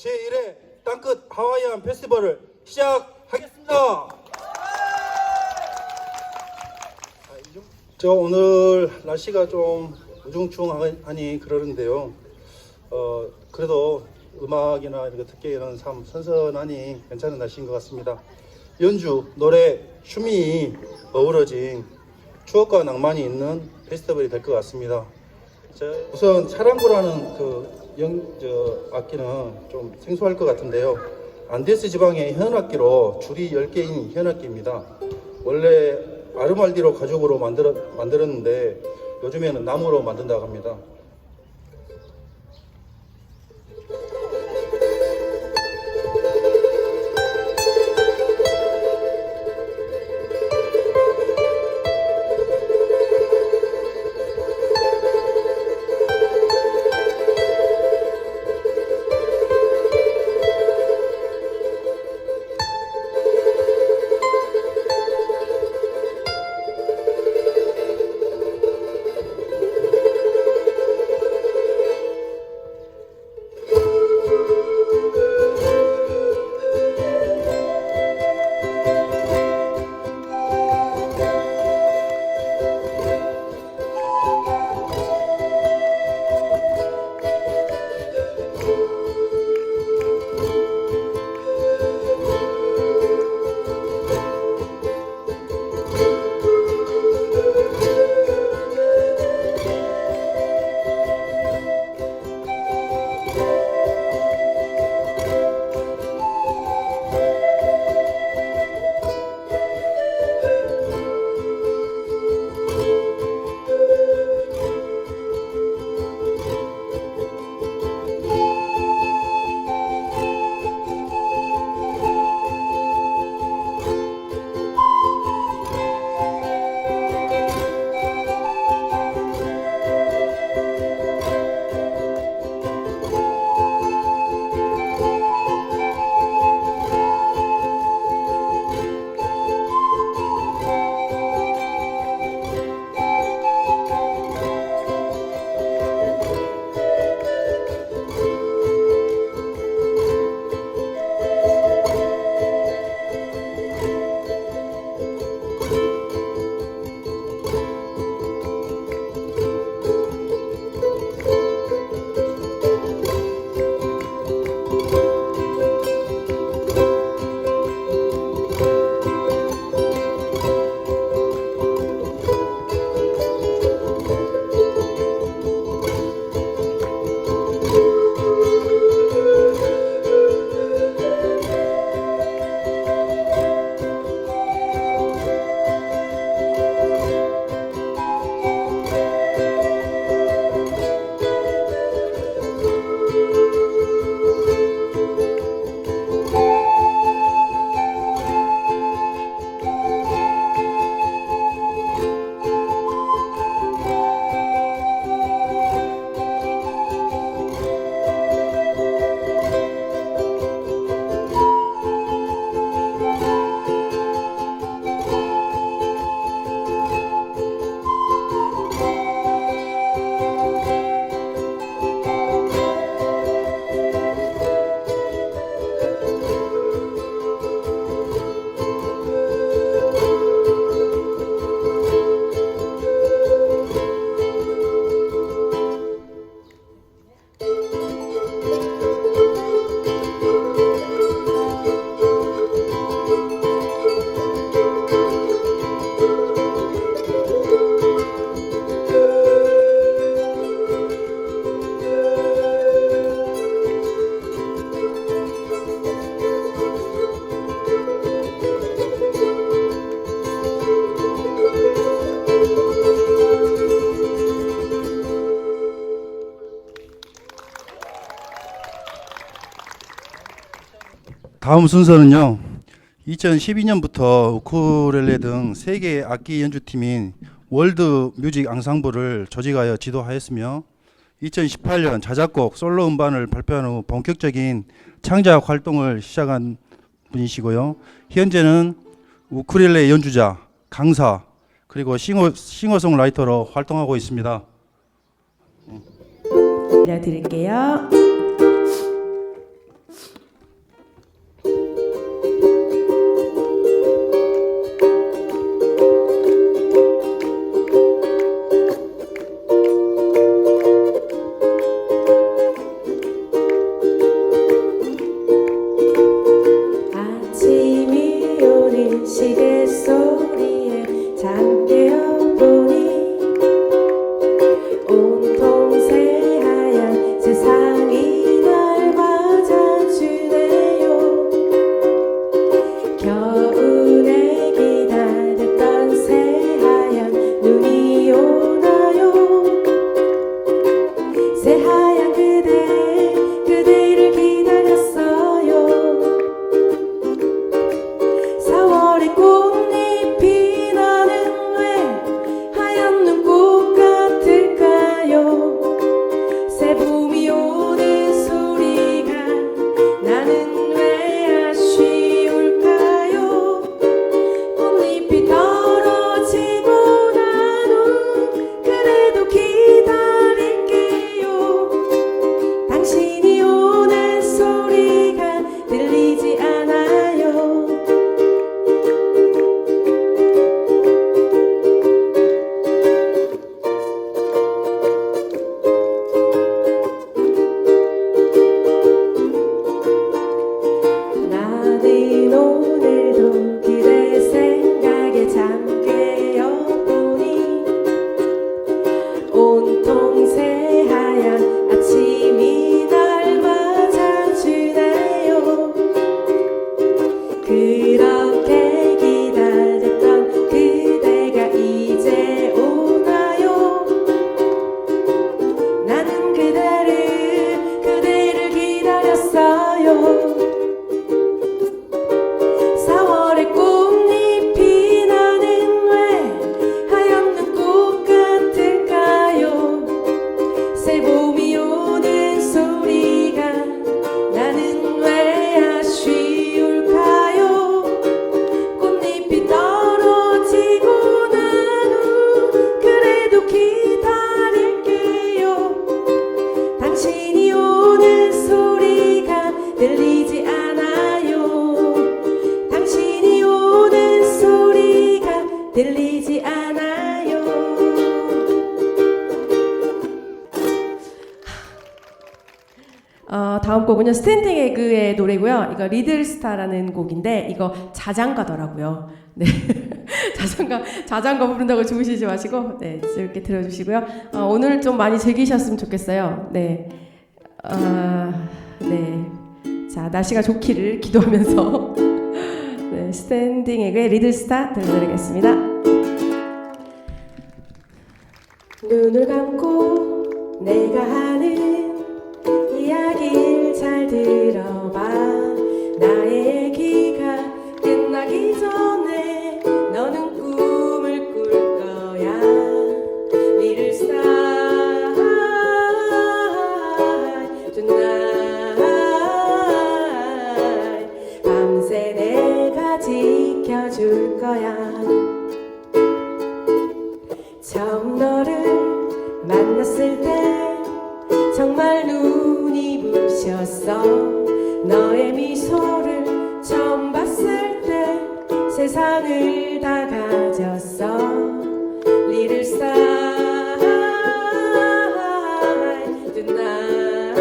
제1회 땅끝 하와이안 페스티벌을 시작하겠습니다. 저 오늘 날씨가 좀 우중충하니 그러는데요. 그래도 음악이나 이렇게 듣기에는 참 선선하니 괜찮은 날씨인 것 같습니다. 연주, 노래, 춤이 어우러진 추억과 낭만이 있는 페스티벌이 될 것 같습니다. 우선 차량고라는 악기는 좀 생소할 것 같은데요. 안데스 지방의 현악기로 줄이 10개인 현악기입니다. 원래 아르말디로 가죽으로 만들었는데 요즘에는 나무로 만든다고 합니다. 다음 순서는요. 2012년부터 우쿨렐레 등 3개의 악기 연주팀인 월드 뮤직 앙상블을 조직하여 지도하였으며 2018년 자작곡 솔로 음반을 발표한 후 본격적인 창작 활동을 시작한 분이시고요. 현재는 우쿨렐레 연주자, 강사, 그리고 싱어송라이터로 활동하고 있습니다. 알려드릴게요. 4월의 꽃잎이 나는 왜 하얀 꽃 같을까요? 새봄이 오는 소리가 나는 왜 아쉬울까요? 꽃잎이 떨어지고 난 후 그래도 기다릴게요. 당신이 오는 소리가 들리지 않아요. 당신이 오는 소리가 들리지 않아요. 다음 곡은요, 스탠딩 에그의 노래고요. 이거 리들스타라는 곡인데 이거 자장가더라고요. 네. 자장가 부른다고 주무시지 마시고 네, 이렇게 들어주시고요. 오늘 좀 많이 즐기셨으면 좋겠어요. 네. 네. 자, 날씨가 좋기를 기도하면서 네, 스탠딩 에그의 리들스타 들려드리겠습니다. 눈을 감고 내가 하는 이야기를 잘 들어봐. 나의 얘기가 끝나기 전에 너는 꿈을 꿀 거야. Little star tonight. 밤새 내가 지켜줄 거야. 처음 너를 만났을 때 정말 눈이 부셨어. 너의 미소를 처음 봤을 때 세상을 다 가졌어. Little star tonight.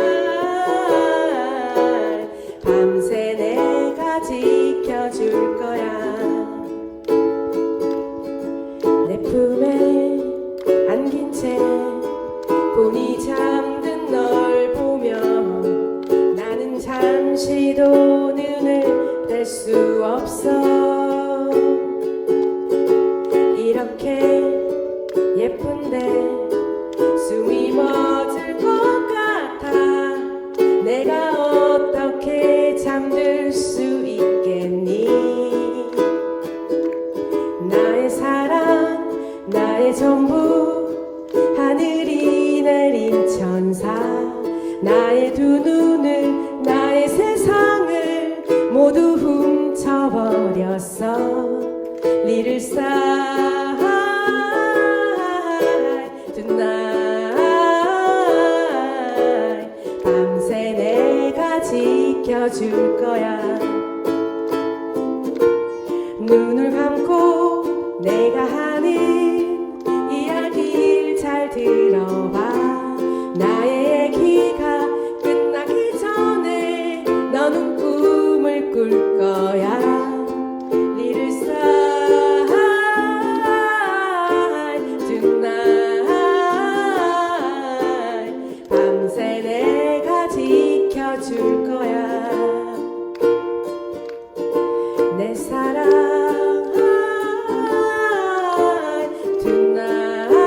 밤새 내가 지켜줄 거야. 내 품에 안긴 채 곤히 잠든 널 보며 나는 잠시도 눈을 뗄 수 없어. 이렇게 예쁜데 숨이 멎을 것 같아. 내가 어떻게 잠들 수 있겠니? 나의 사랑, 나의 전부, 하늘이 내린 천사. 나의 두 눈을, 나의 세상을 모두 훔쳐버렸어. Little star tonight. 밤새 내가 지켜줄 거야. 눈을 감고 내가 하는 이야기를 잘 들어봐. 나의 얘기가 끝나기 전에 너는 꿈을 꿀 거야. Little star tonight. 밤새 내가 지켜줄 거야. 내 사랑 tonight.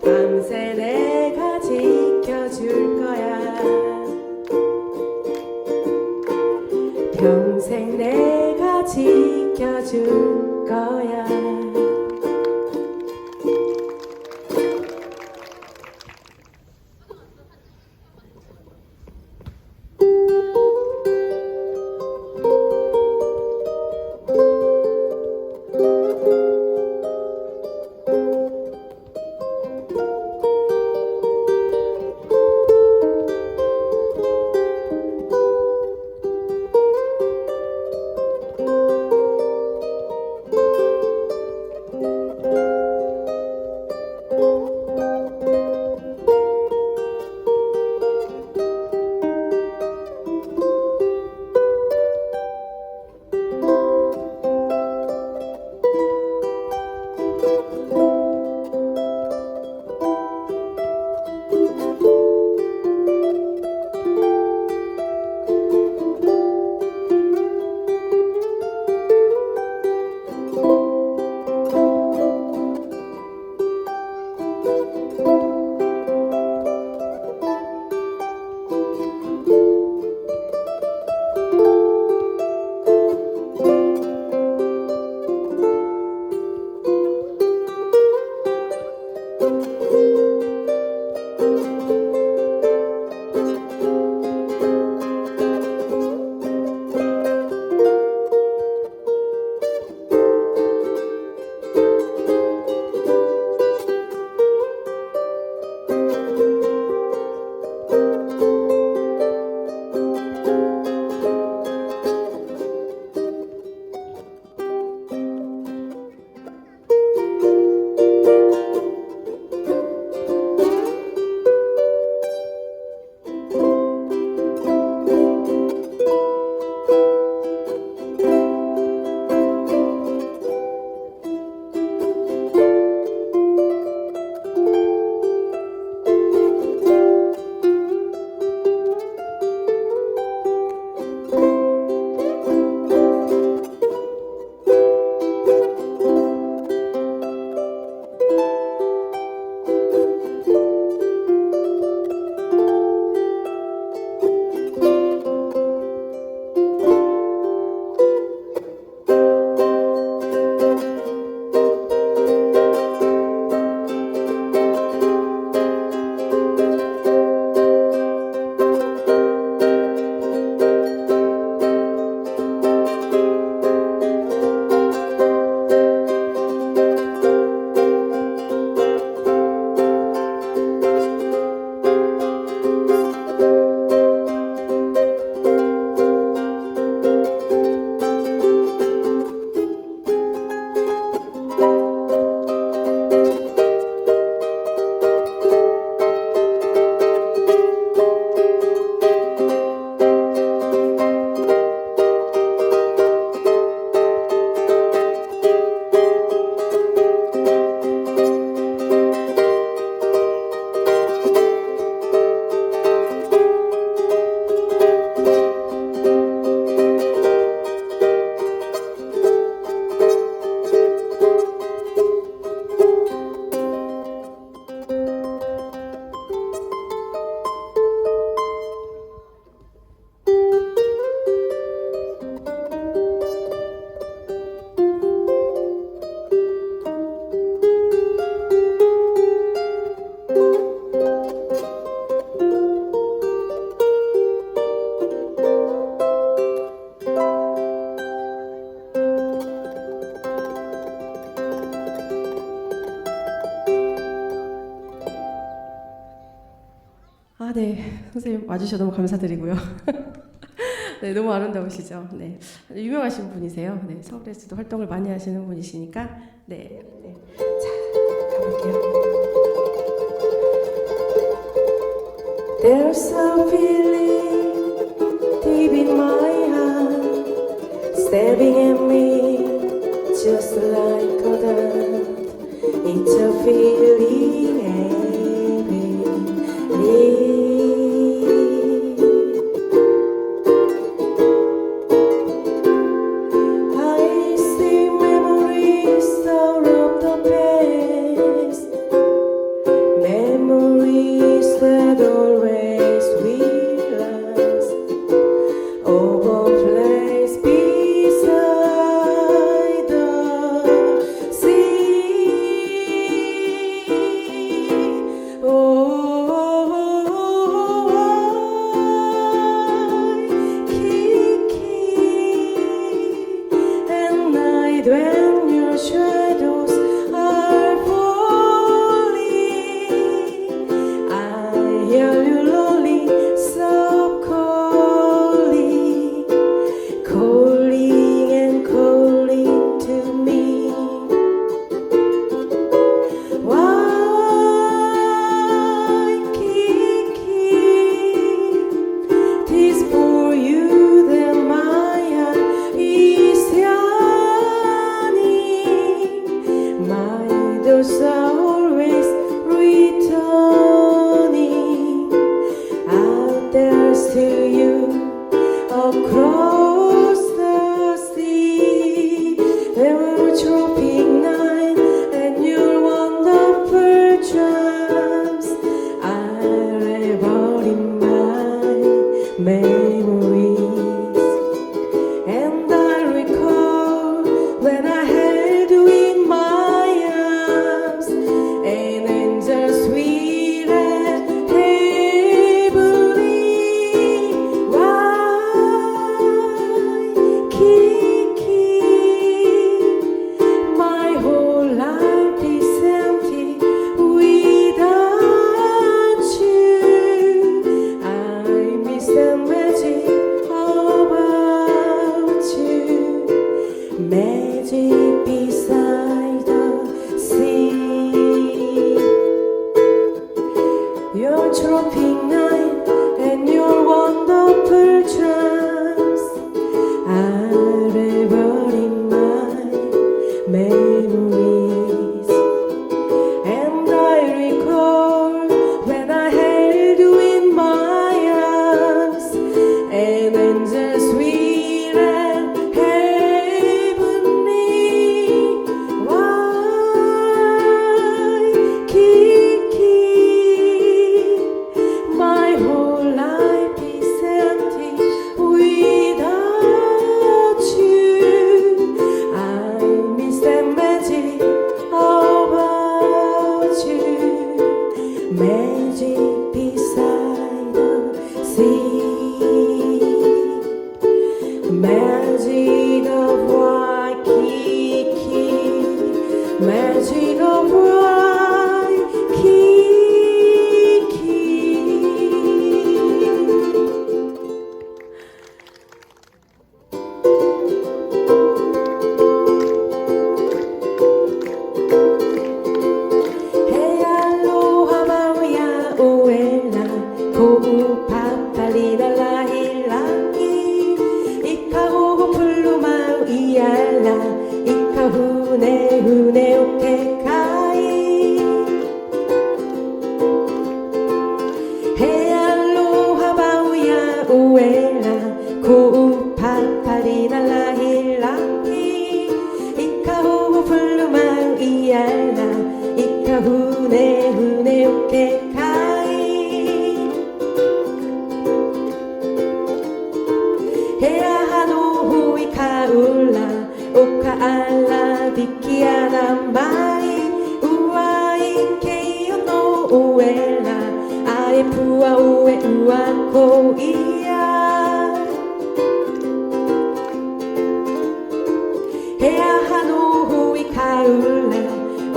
밤새 내가 지켜줄 거야. 평생 내가 지켜줄 거야. 선생님 와주셔서 너무 감사드리고요. 네, 너무 아름다우시죠. 네, 유명하신 분이세요. 네, 서울에서도 활동을 많이 하시는 분이시니까 네, 네. 자, 가볼게요. There's a feeling deep in my heart, stabbing at me just like a dart. It's a feeling heavenly. I see memories out of the past, memories that always will last, of a place beside the sea. Oh, Kiki, at night when your shadows are falling, I hear you lonely, so calling, calling and calling to me. Why, Kiki, 'tis for you that my heart is yearning. My thoughts are always returning out there to you across the sea. There were tropic night and your wonderful charms are ever in my memories. And I recall when I held you in my arms, an angel sweet and heavenly. Why, Kiki, my whole life is empty without you. I miss the magic about you, magic beside the sea. Your tropic night and your wonderful charms are ever in my memories. And I recall when I held you in my arms, an angel sweet and heavenly. Why, Kiki, my whole life is empty without you. I miss the magic about you, magic beside the sea, magic of Waikiki, magic of Waikiki. Hey, aloha, Maria, Uela, Ho'upapalina, Lahilahi, Ikaho, Pulumau, Iala, Ikahune, Hune, Okekai. Hey, aloha, Maria, Uela, Ho'upapalina, Lahilahi, Ikaho, Pulumau, Iala, Ikahune, Hune, Okekai. Hea no hui kaula, oka ala bikiana mai, uai keio no uela, ae pua ue ua ko ia. Hea no hui kaula,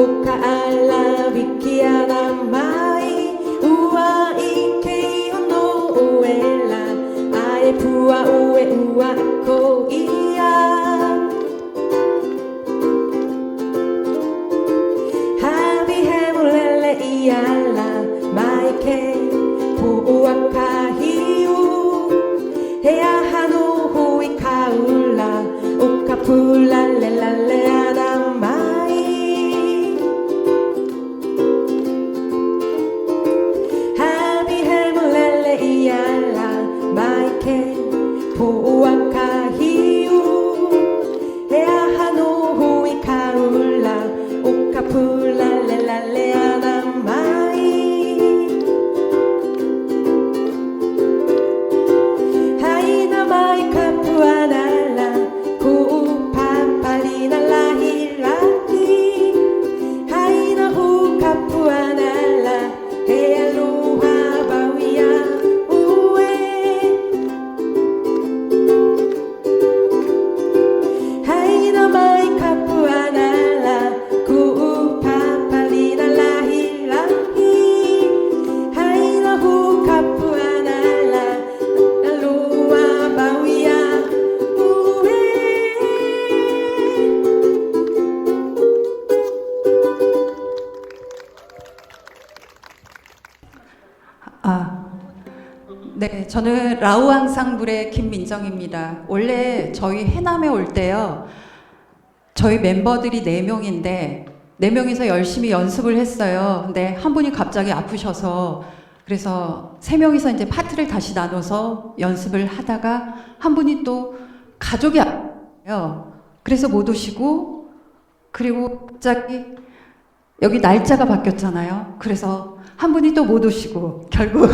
oka ala bikiana mai, uai keio no 恋やHappy Hemulele Iala Maike Puaka Hiu Hea Hanu Hui Kaula Ukapula Lelale Adamai Happy Hemulele Iala Maike Puaka Hiu Hea Hanu Hui Kaula Ukapula Lelale Adamai Haina mai kapuanala Kupapalina lahi Haina hu kapuanala Healuha bawia ue Haina mai kapuanala Kupapalina lahi Haina hu kapuanala Healuha bawia ue 네, 저는 라우앙상블의 김민정입니다. 원래 저희 해남에 올 때요, 저희 멤버들이 4명인데 4명이서 열심히 연습을 했어요. 근데 한 분이 갑자기 아프셔서 그래서 3명이서 이제 파트를 다시 나눠서 연습을 하다가 한 분이 또 가족이 아파요. 그래서 못 오시고 그리고 갑자기 여기 날짜가 바뀌었잖아요. 그래서 한 분이 또 못 오시고 결국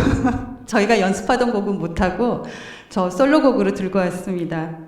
저희가 연습하던 곡은 못하고 저 솔로곡으로 들고 왔습니다.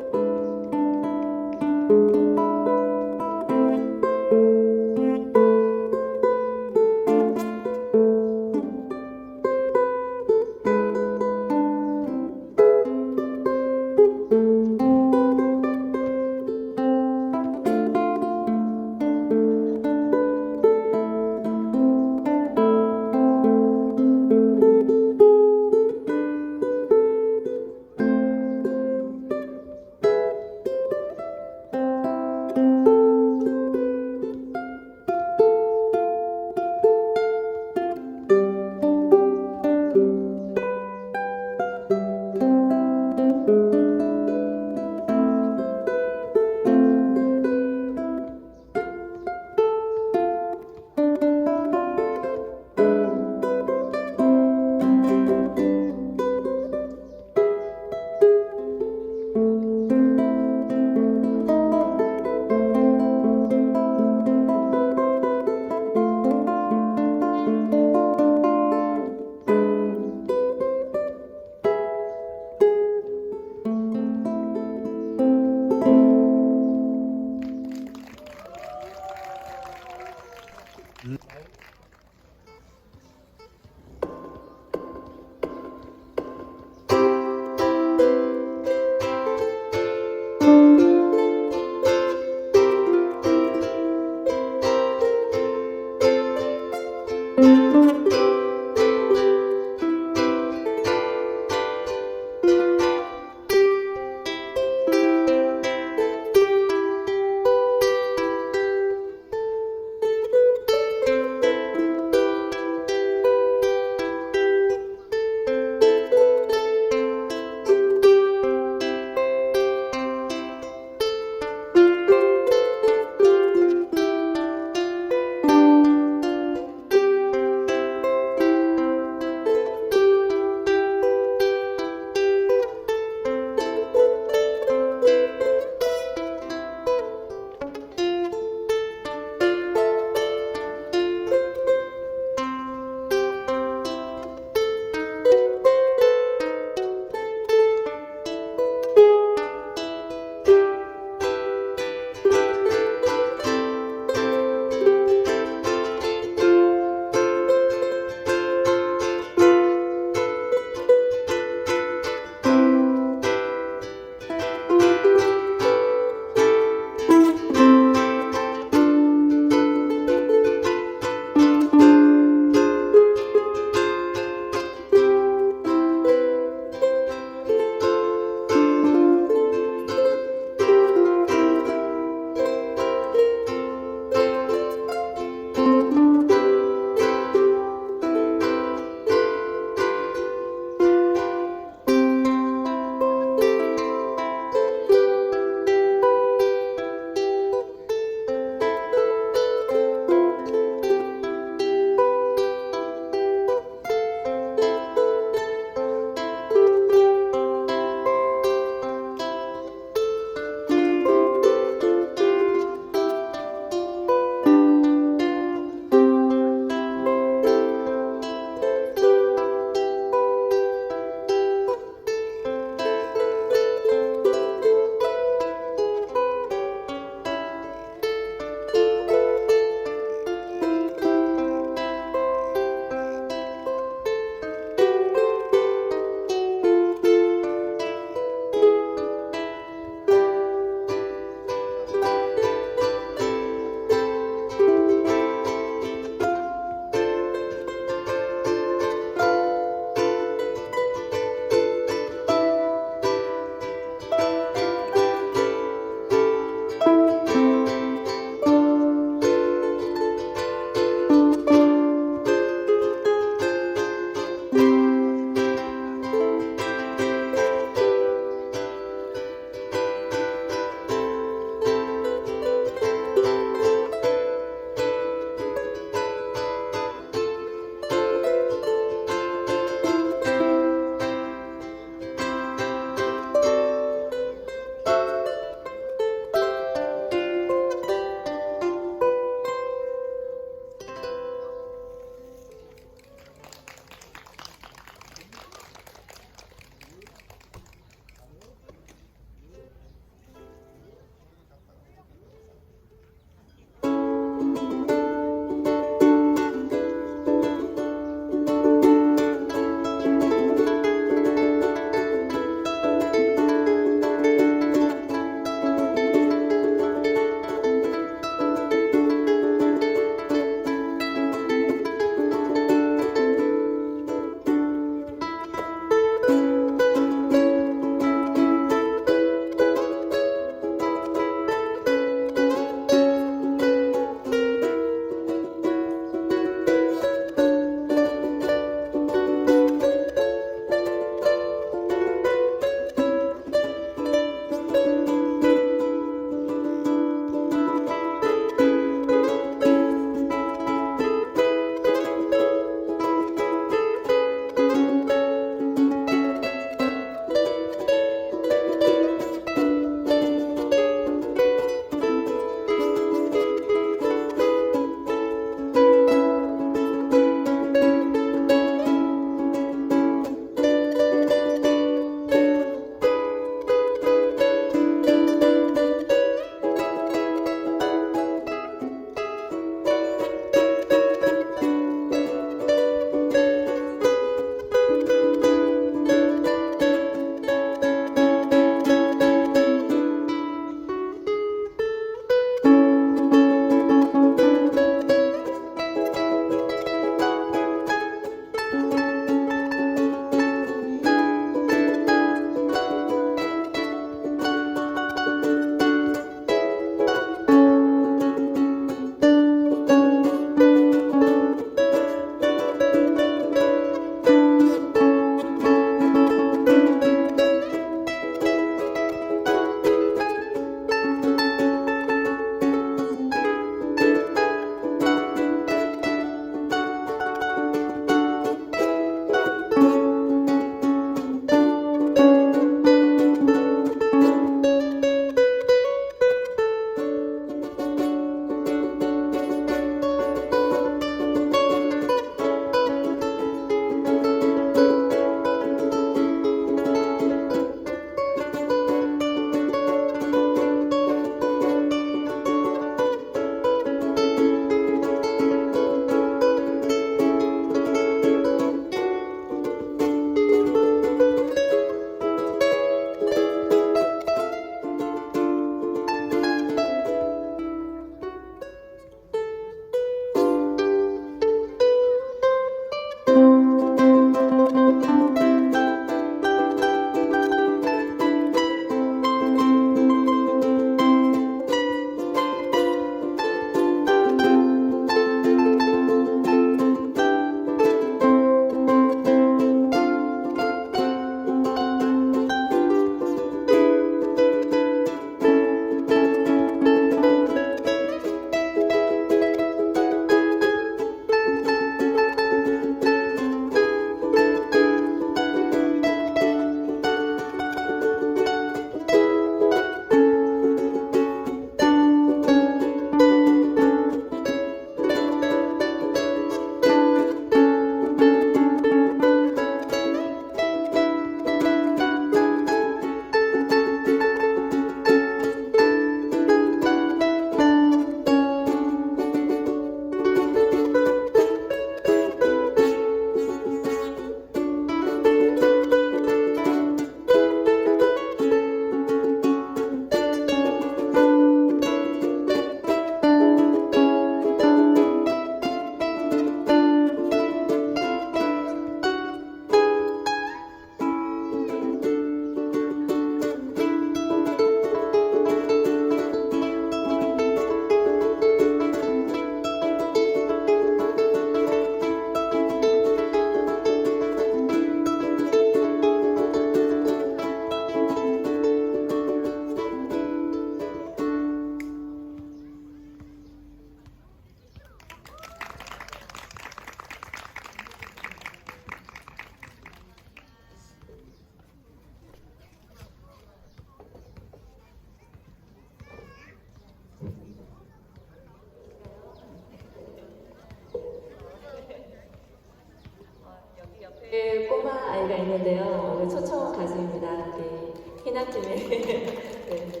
아이가 있는데요. 오늘 초청 가수입니다. 우리 희나팀의 네,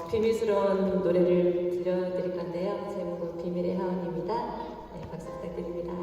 비밀스러운 노래를 들려드릴 건데요. 제목은 비밀의 하원입니다. 네, 박수 부탁드립니다.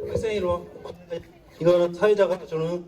학생이로 이거는 사회자가 주는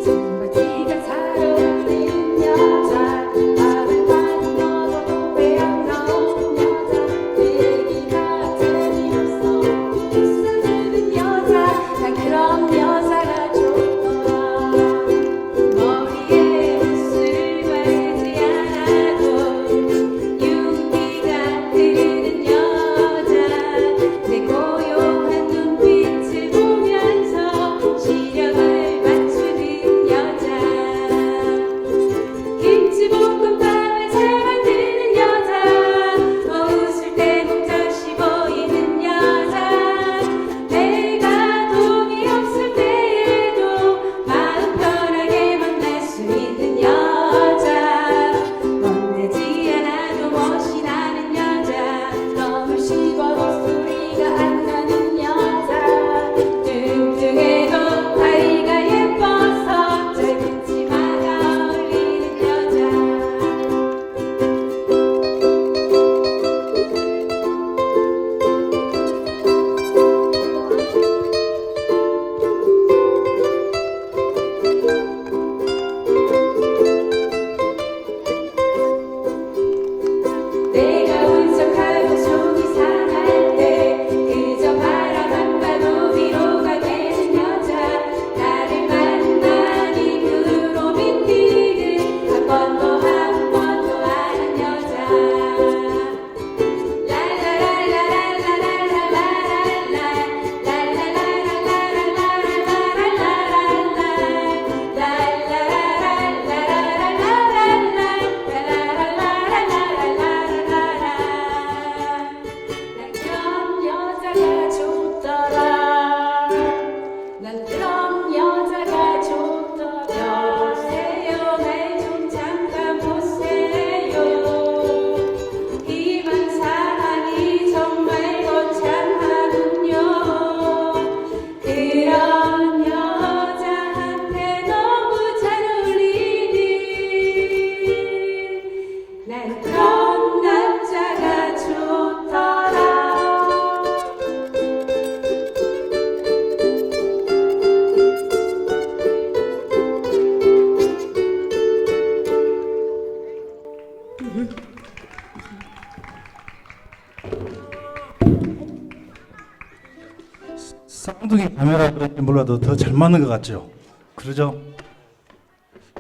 청바지가 잘 어울리는 여자 밥을 많이 먹어도 배 안 나오는 여자 얘기가 재미없어 웃어주는 여자 난 그런 여자가 좋더라 머리에 붓을 바르지 않아도 윤기가 흐르는 여자 내 고요한 눈빛을 보면서 시력을 맞추는 여자 김치볶음밥을 잘 만드는 여자 웃을 때 목젖이 보이는 여자 내가 돈이 없을 때에도 마음 편하게 만날 수 있는 여자 멋내지 않아도 멋이 나는 여자 너무 씹어도 소리가 안 나는 여자 뚱뚱해도 다리가 예뻐서 짧은 치마가 어울리는 여자 내가 울적하고 속이 상할 때 그저 바라만 봐도 위로가 되는 여자 나를 만난 이후로 믿기를 한 번도 아는 여자 난 그런 여자가 좋더라 보세요 날 좀 잠깐 보세요 이만 사랑이 정말 거창하군요 그런 여자한테 너무 잘 어울리는 난 그런 남자가 좋더라 쌍둥이 카메라 그런지 몰라도 더 잘 맞는 것 같죠? 그러죠?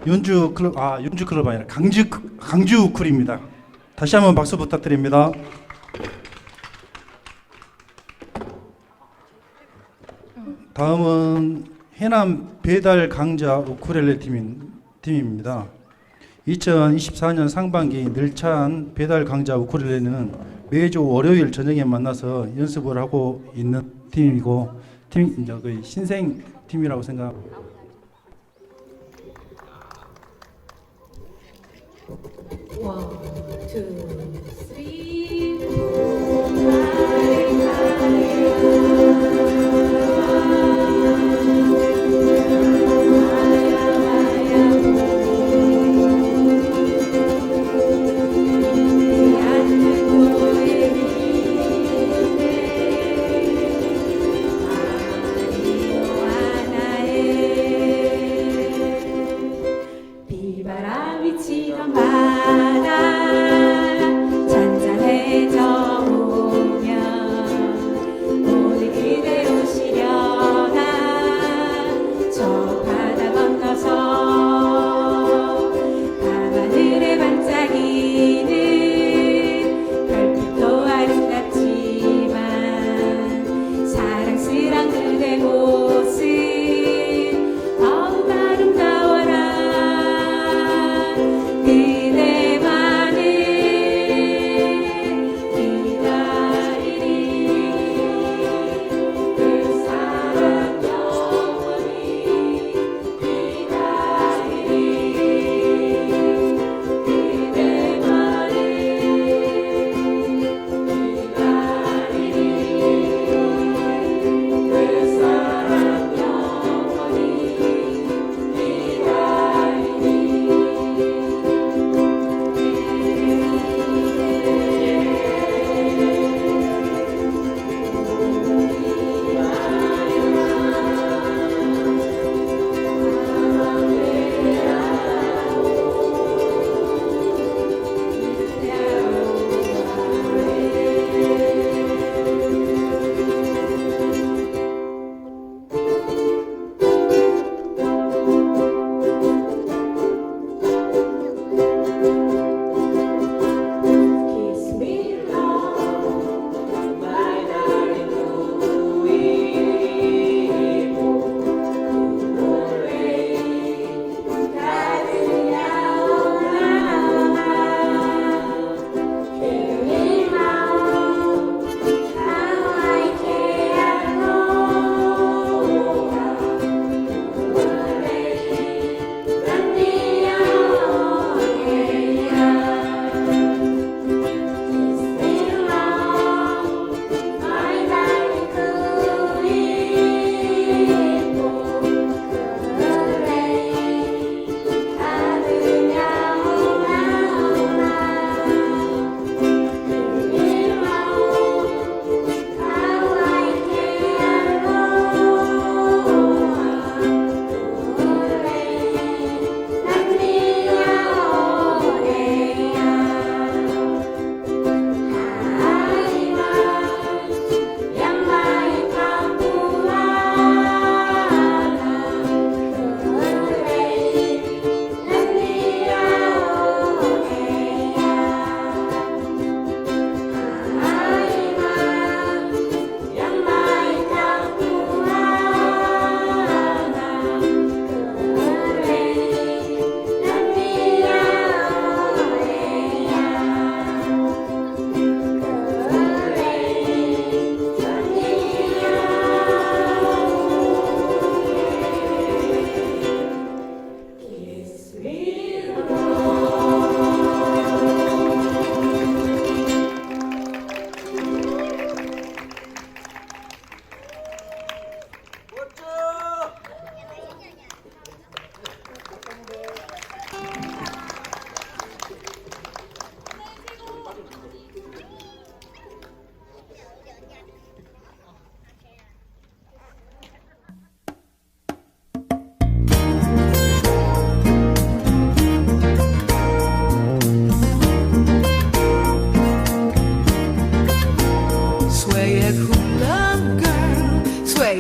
윤주 클럽 아니라 강주 쿨입니다. 다시 한번 박수 부탁드립니다. 다음은 해남 배달 강자 우쿨렐레 팀입니다. 2024년 상반기 늘찬 배달 강자 우쿨렐레는 매주 월요일 저녁에 만나서 연습을 하고 있는 팀이고 이제 거의 신생 팀이라고 생각합니다. 원, 투, 쓰리, 비바람이 치던 바다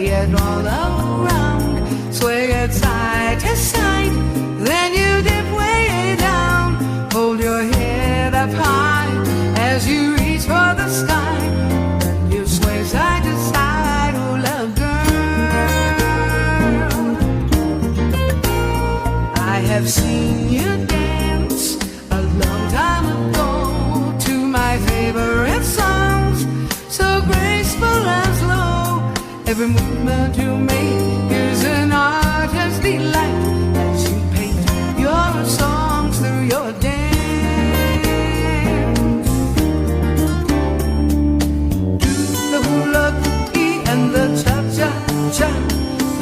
sway it all around, sway it side to side. Then you dip way down, hold your head up high as you reach for the sky. Then you sway side to side, oh love girl. I have seen you dance a long time ago to my favorite songs, so graceful and slow. Every movement you make is an artist's delight as you paint your songs through your dance. Do the hula hoogie and the cha-cha-cha,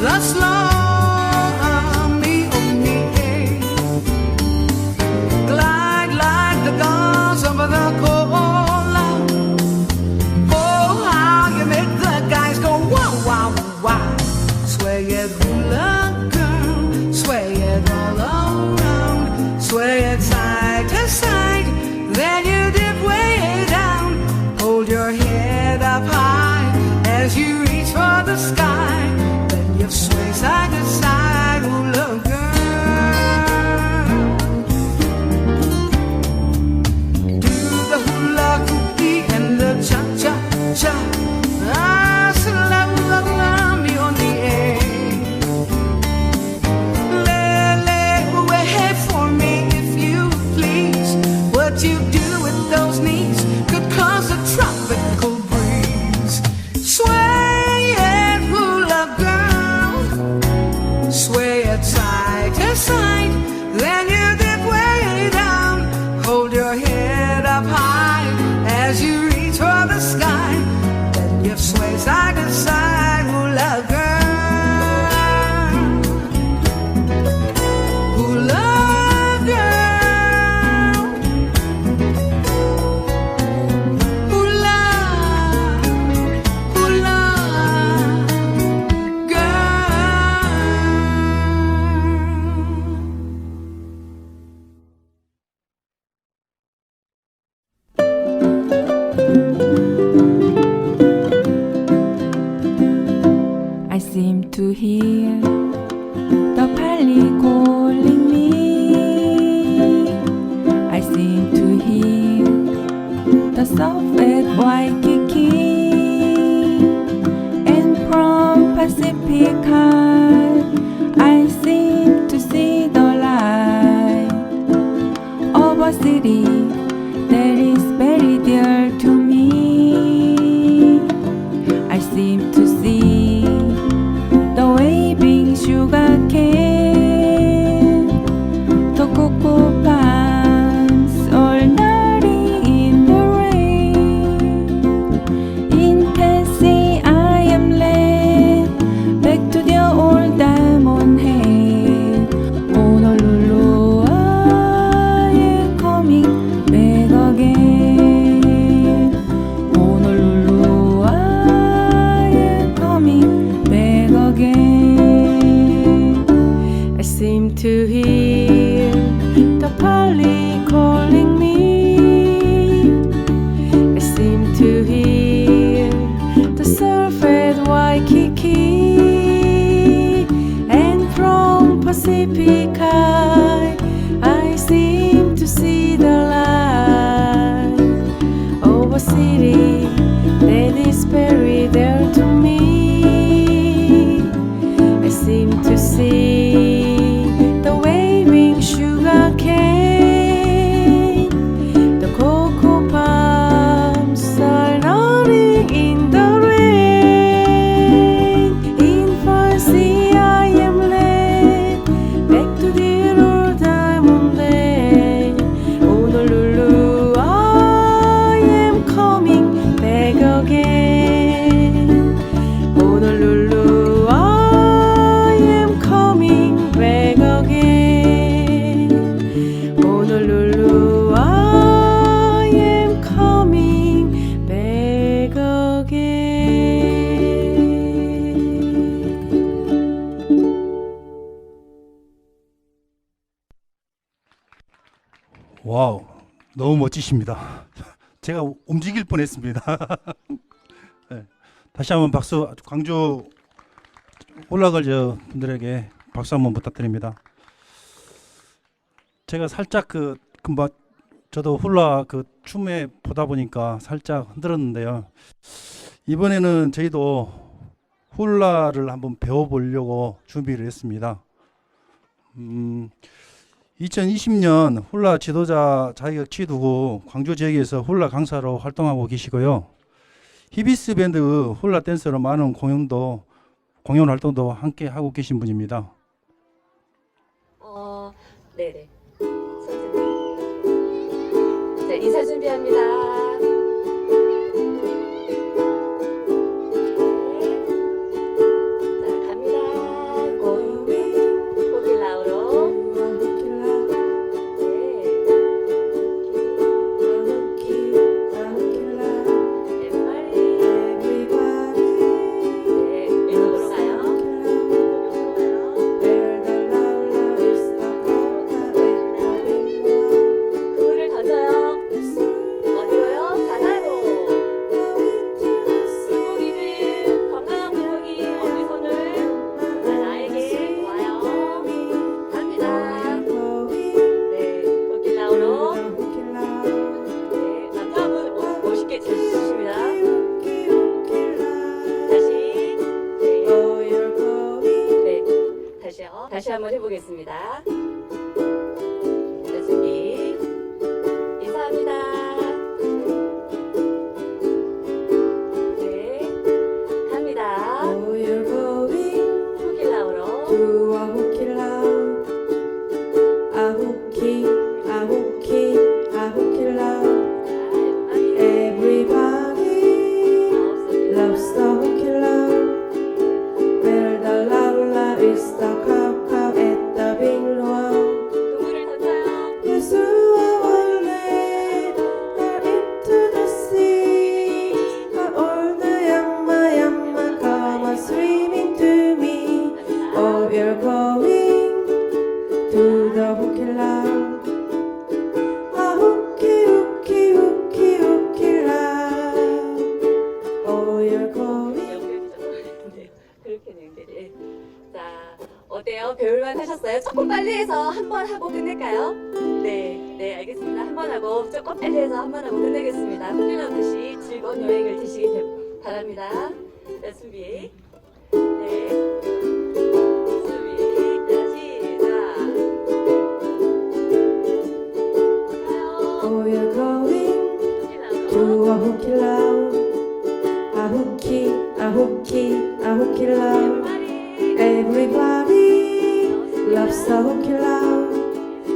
the slow glide like the gulls over the cola. Oh, how you make the guys go wow, wow, wow. Sway it hula girl, sway it all around, sway it side to side. Then you dip way down, hold your head up high as you reach for the sky. Then you sway side to side, hula girl. Do the hula hoogie and the cha-cha-cha. Ah, salam me on the air. Lay away for me if you please. What you do with those knees could cause a tropical breeze. Sway it, hula girl, sway it side to side. Then you dip way down, hold your head up high as you reach for the sky. Then you sway side to side, hula girl, hula girl, hula, hula I seem to hear the pally calling me. I seem to hear the soft at Waikiki, and from Pacifica I seem to see the light of a city that is very dear to me. I seem to see the waving sugar cane, the cocoa palms all nodding in the rain. In Tennessee I am led back to the old diamond head. Honolulu I am coming back again. Honolulu I am coming back again. I seem to hear the Pali calling me. I seem to hear the surf at Waikiki, and from Pacifica I seem to see the light of a city that is very dear to me. I seem to see the waving sugar cane, the cocoa palms are nodding in the rain. In fancy I am led back to the old diamond land. Honolulu I am coming back again. Honolulu I am coming back again. Honolulu I am coming back again. 와우, 너무 멋지십니다. 제가 움직일 뻔했습니다. 네, 다시 한번 박수. 광주 홀라걸즈 분들에게 박수 한번 부탁드립니다. 제가 살짝 저도 홀라 춤에 보다 보니까 살짝 흔들었는데요. 이번에는 저희도 홀라를 한번 배워보려고 준비를 했습니다. 2020년 홀라 지도자 자격 취득 후 광주 지역에서 홀라 강사로 활동하고 계시고요. 히비스 밴드 홀라 댄서로 많은 공연 활동도 함께 하고 계신 분입니다. 네네. 선생님. 자, 인사 준비합니다. 자, 갑니다. 고기 나오러. 다시 한번 해보겠습니다. 자, 준비. 인사합니다. 네, 갑니다. 후기 나오러. Loves the hooky love, where the love is the cow cow at the binluau. 그물을 던져요. 예수와 원래 are into the sea. How all the yamma yamma come a swimming to me. Oh, you're going to the hooky love. A hooky hooky hooky hooky love. Oh, you're going. 그렇게 연결이. 자, 어때요? 배울만 하셨어요? 조금 빨리 해서 한 번 하고 끝낼까요? 네, 알겠습니다. 한 번 하고 조금 빨리 해서 한 번 하고 끝내겠습니다. 훈련하듯이 즐거운 여행을 되시길 바랍니다. 자, 준비. 네. 준비. 자, 시작. Oh, you're going to a hooky love. A hooky love. Everybody loves a hooky love.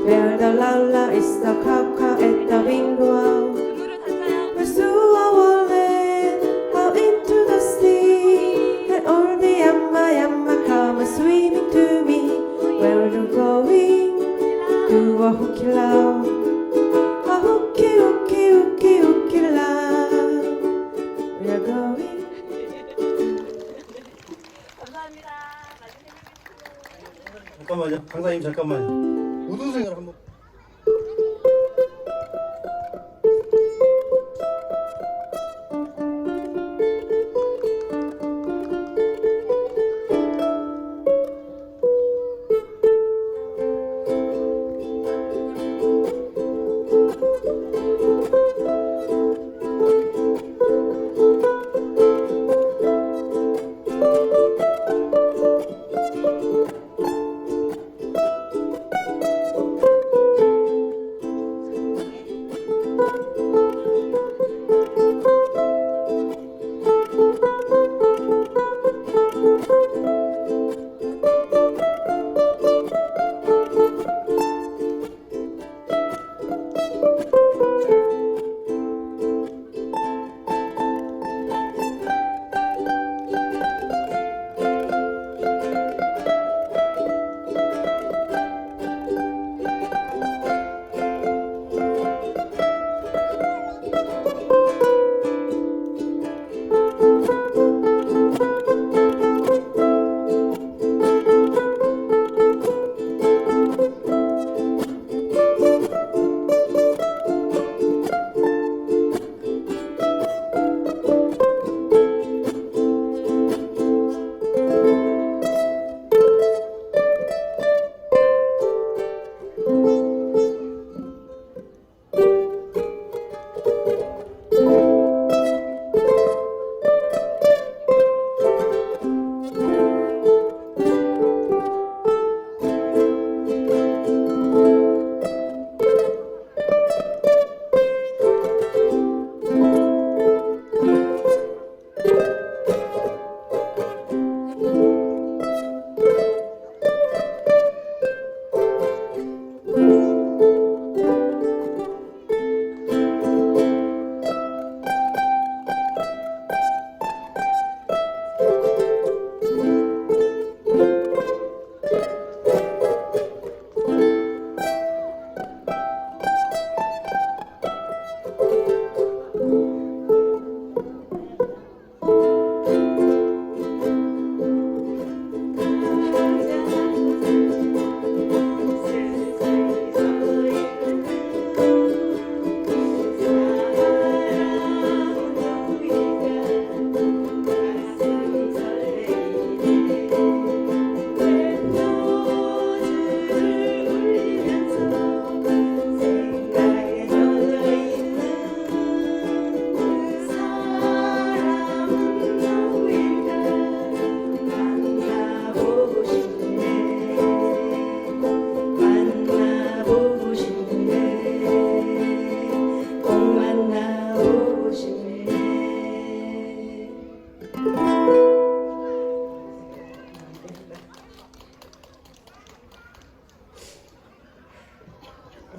Where the lala is the cow cow at the binluau. 그물을 던져요. Pursue a wallet out into the sea. And all the yamma yamma come a swimming to me. Where you're going to a hooky love. A hooky hooky hooky hooky love. We're going. 감사합니다. 잠깐만요. 강사님 잠깐만요. 우등생을 한번.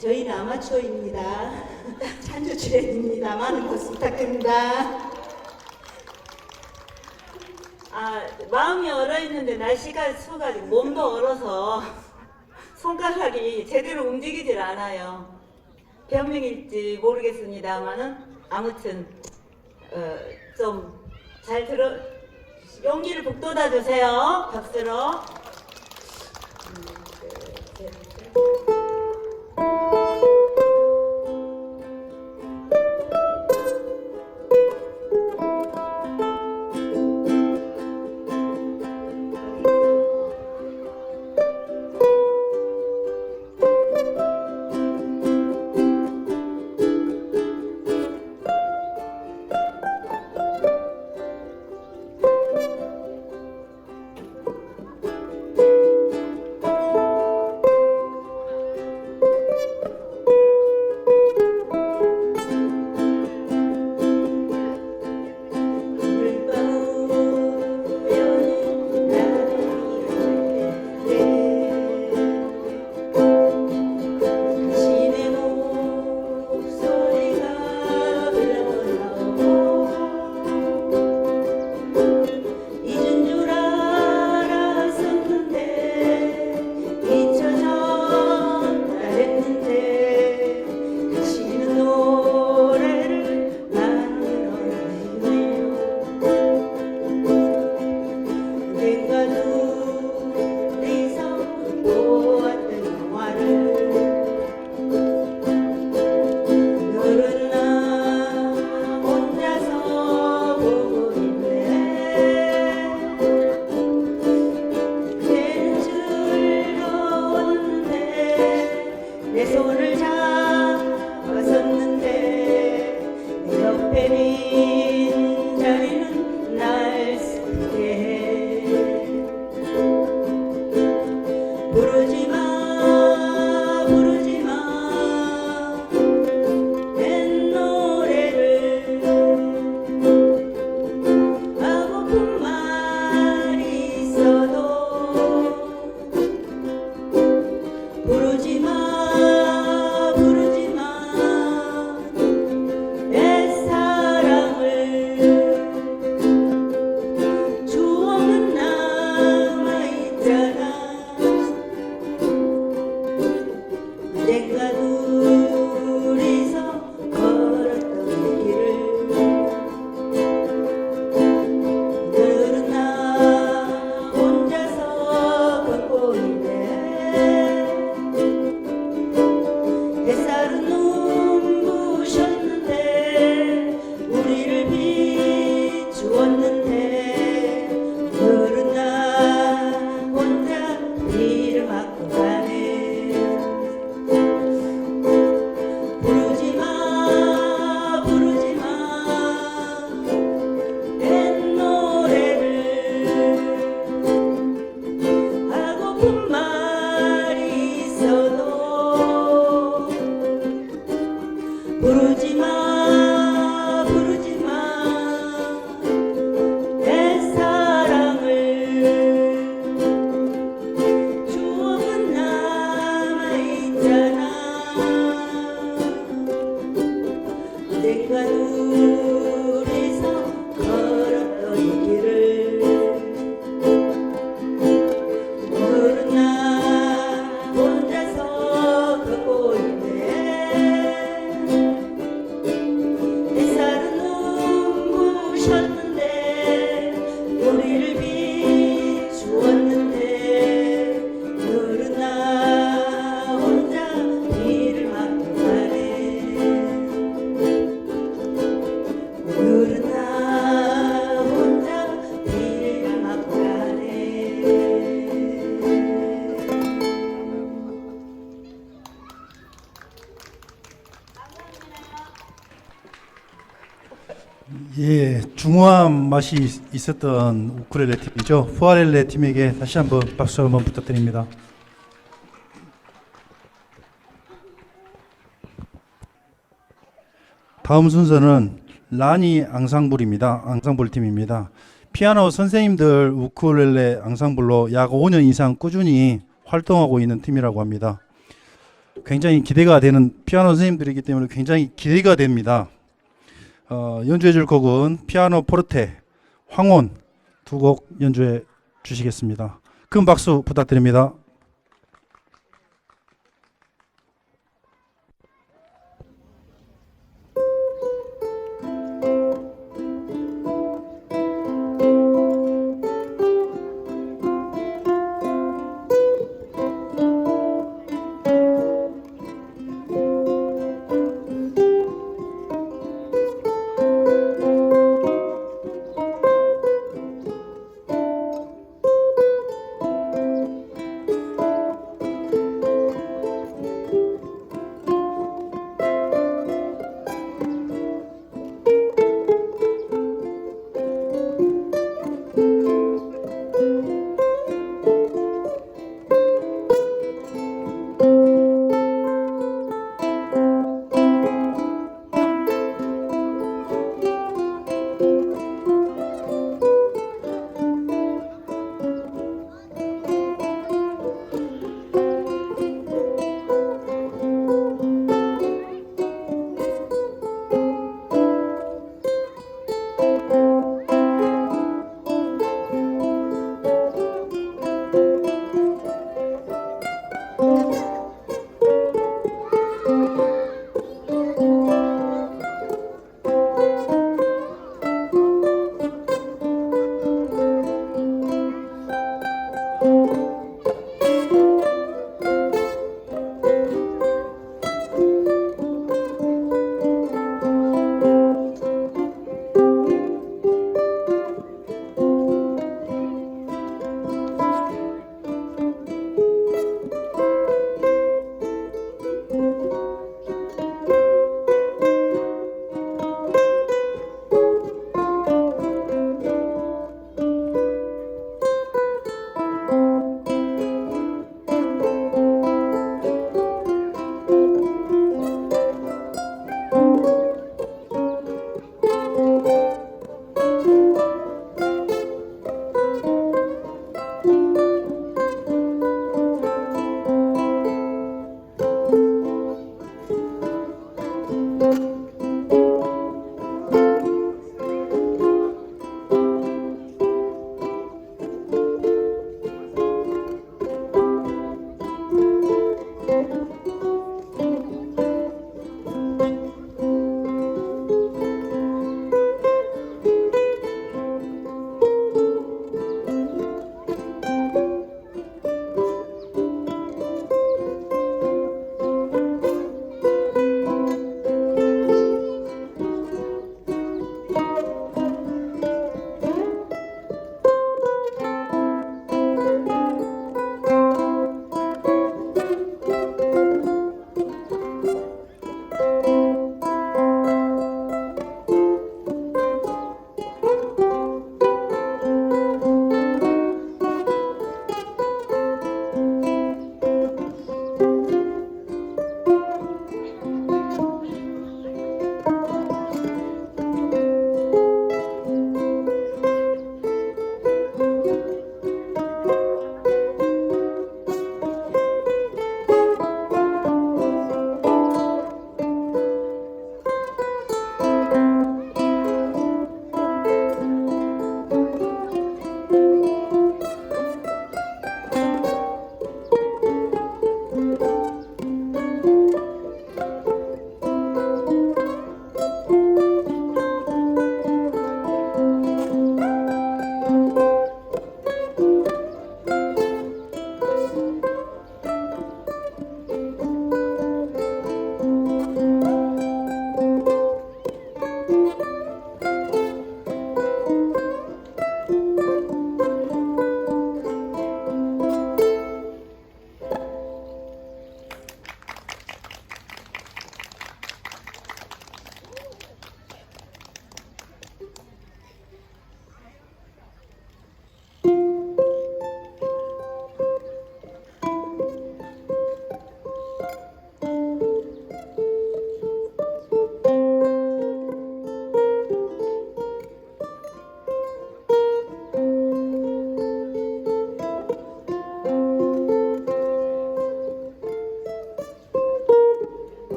저희는 아마추어입니다. 찬조 출연입니다. 많은 박수 부탁드립니다. 마음이 얼어있는데 날씨가 추워가지고 몸도 얼어서 손가락이 제대로 움직이질 않아요. 변명일지 모르겠습니다만은 아무튼 좀 잘 용기를 북돋아 주세요. 박수로. 예, 중후한 맛이 있었던 우쿨렐레 팀이죠. 후아렐레 팀에게 다시 한번 박수 한번 부탁드립니다. 다음 순서는 라니 앙상블입니다. 앙상블 팀입니다. 피아노 선생님들 우쿨렐레 앙상블로 약 5년 이상 꾸준히 활동하고 있는 팀이라고 합니다. 굉장히 기대가 되는 피아노 선생님들이기 때문에 굉장히 기대가 됩니다. 연주해 줄 곡은 피아노 포르테, 황혼 두 곡 연주해 주시겠습니다. 큰 박수 부탁드립니다.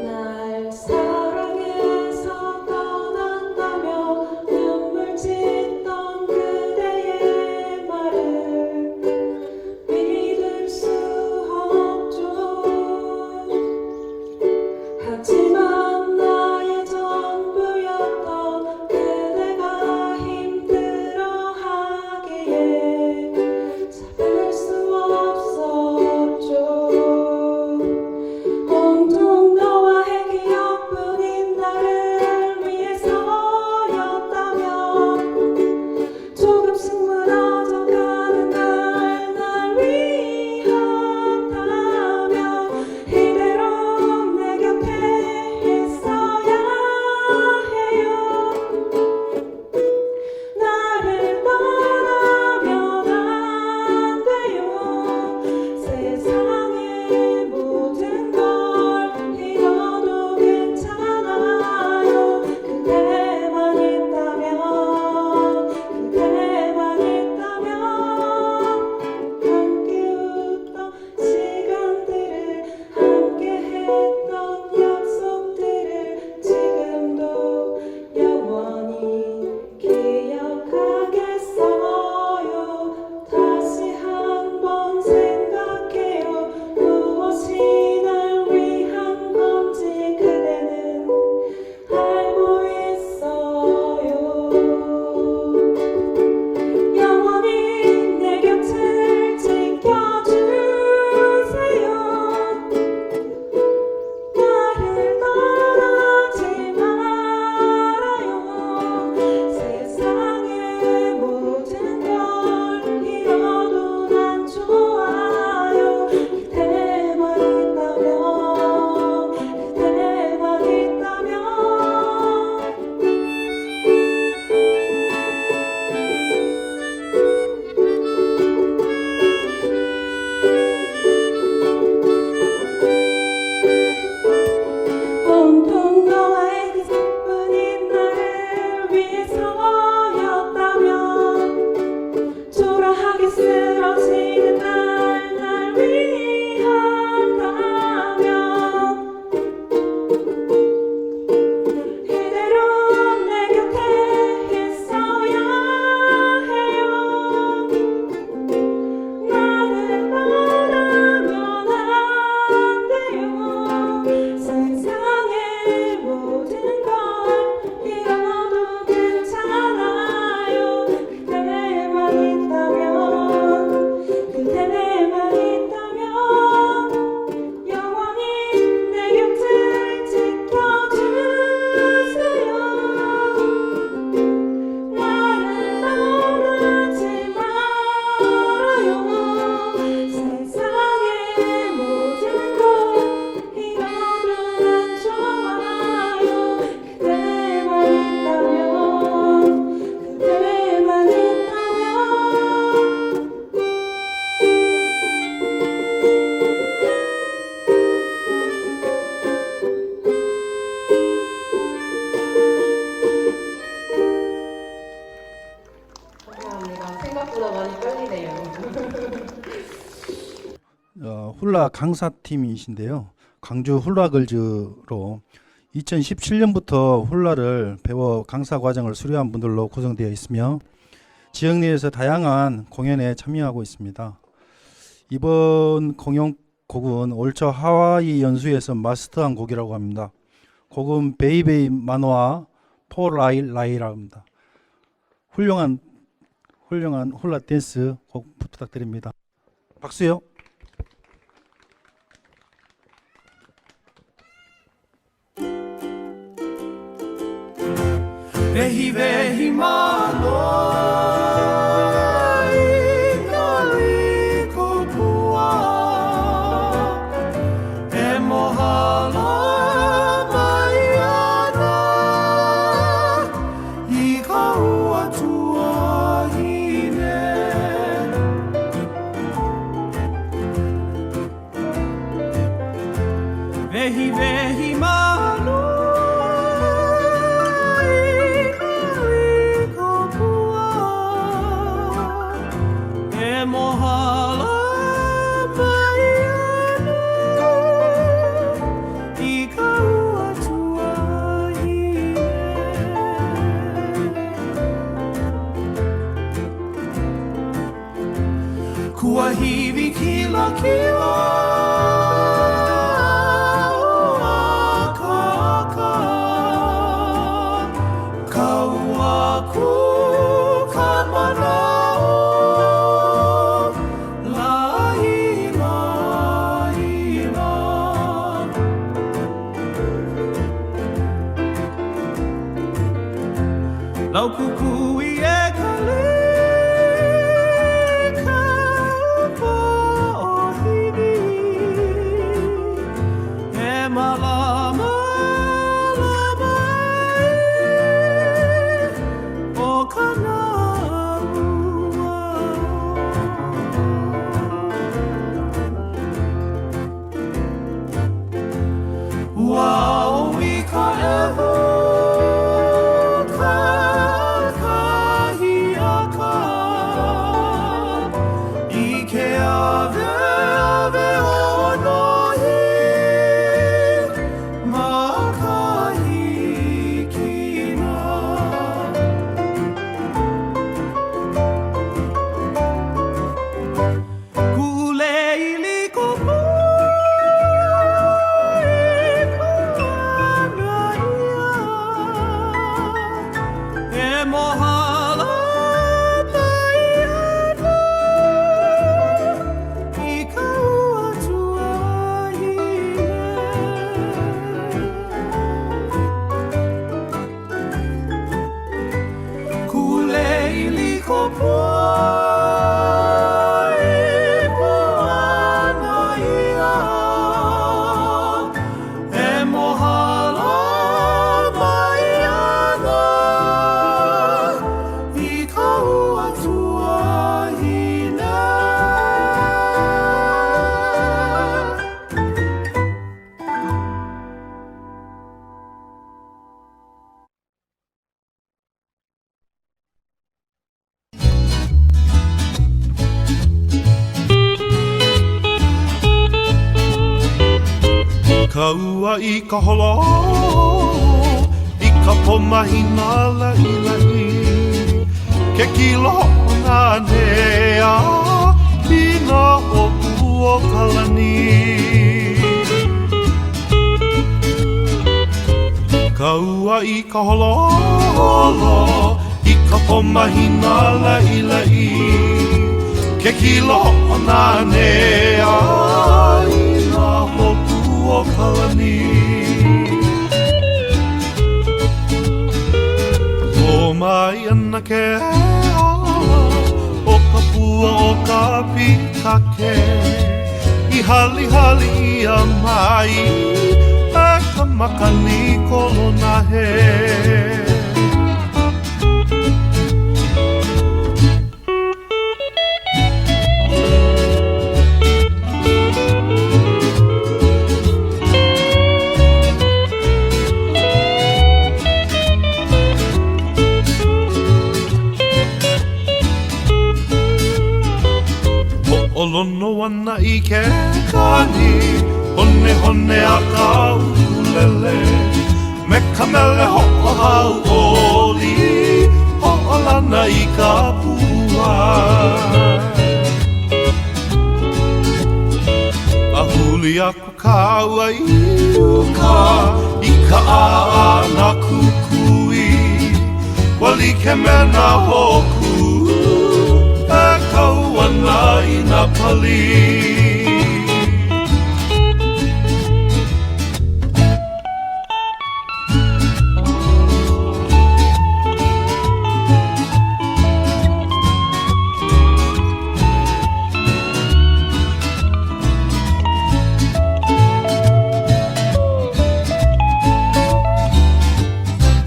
날 사랑해서 떠난다며 눈물 짓던 그대의 말을 믿을 수 없죠. 하지만 나의 전부였던 그대가 힘들어하기에 참을 수 없었죠. 온통 너와의 기억뿐인 나를 위해서였다면 조금씩 무너져가는 날 위한다면 이대로 내 곁에 있어야 해요. 나를 떠나면 안 돼요. 세상의 모든 걸 잃어도 괜찮아요. 그대만 있다면 함께 웃던 시간들을 함께 했던 약속들을 지금도 영원히 기억하겠어요. 다시 한번 생각해요. 무엇이 날 위한 건지 그대는 알고 있어요. 영원히 내 곁을 지켜주세요. 나를 떠나지 말아요. 세상의 모든 걸 잃어도 난 좋아요. 그대만 있다면 온통 너와의 기적뿐인 나를 위해서였다면 초라하게 쓰러지는 날 위한다면 이대로 내 곁에 있어야 해요. 나를 떠나면 안 돼요. 세상의 모든 걸 잃어도 괜찮아요. 그대만 있다면 영원히 내 곁을 지켜주세요. 나를 떠나지 말아요. 세상의 모든 걸 잃어도 난 좋아요. 그대만 감사합니다. 생각보다 많이 떨리네요. 훌라 강사팀이신데요. 광주 훌라걸즈로 2017년부터 훌라를 배워 강사 과정을 수료한 분들로 구성되어 있으며 지역 내에서 다양한 공연에 참여하고 있습니다. 이번 공연곡은 올 초 하와이 연수에서 마스터한 곡이라고 합니다. 곡은 베이베이 만화와 포라이라이라고 합니다. 훌륭한 훌라 댄스 곡 부탁드립니다. 박수요. Vehi vehi malo ikaliko pua e mohala maiana ika ua tua hine vehi vehi malo mohala maiana ika ua tua hine kua hivi kila kila kaka kaua ku kamana lau kukui e kaleka upa o hini e malama lama o kana ua o i ka eho Kaua i ka holo I ka pomahina lai lai Ke kilo o ngā nea I nā oku o kalani Kaua i ka holo I ka pomahina lai lai Ke kilo o ngā nea I nā oku o kalani O mai ana ke ea O ka pua o ka pikake I hali hali ia mai E ka makani kolona he Lono ana I ke kani Hone hone a ka ulele Me ka mele ho o hau oli Ho o lana I ka pua Uli aku kaua iuka Ika a na kukui Wali ke mena hoku E kauana i na pali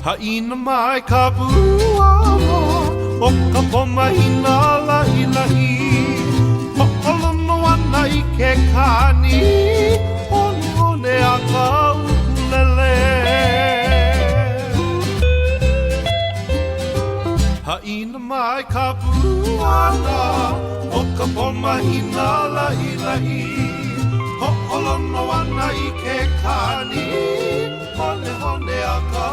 Haina mai ka puruamo O ka poma hina la ilahi Ho'olono ana i ke kani Hone hone a ka ukulele Haina mai ka puruana O ka poma hina la ilahi Ho'olono ana i ke kani Hone hone a ka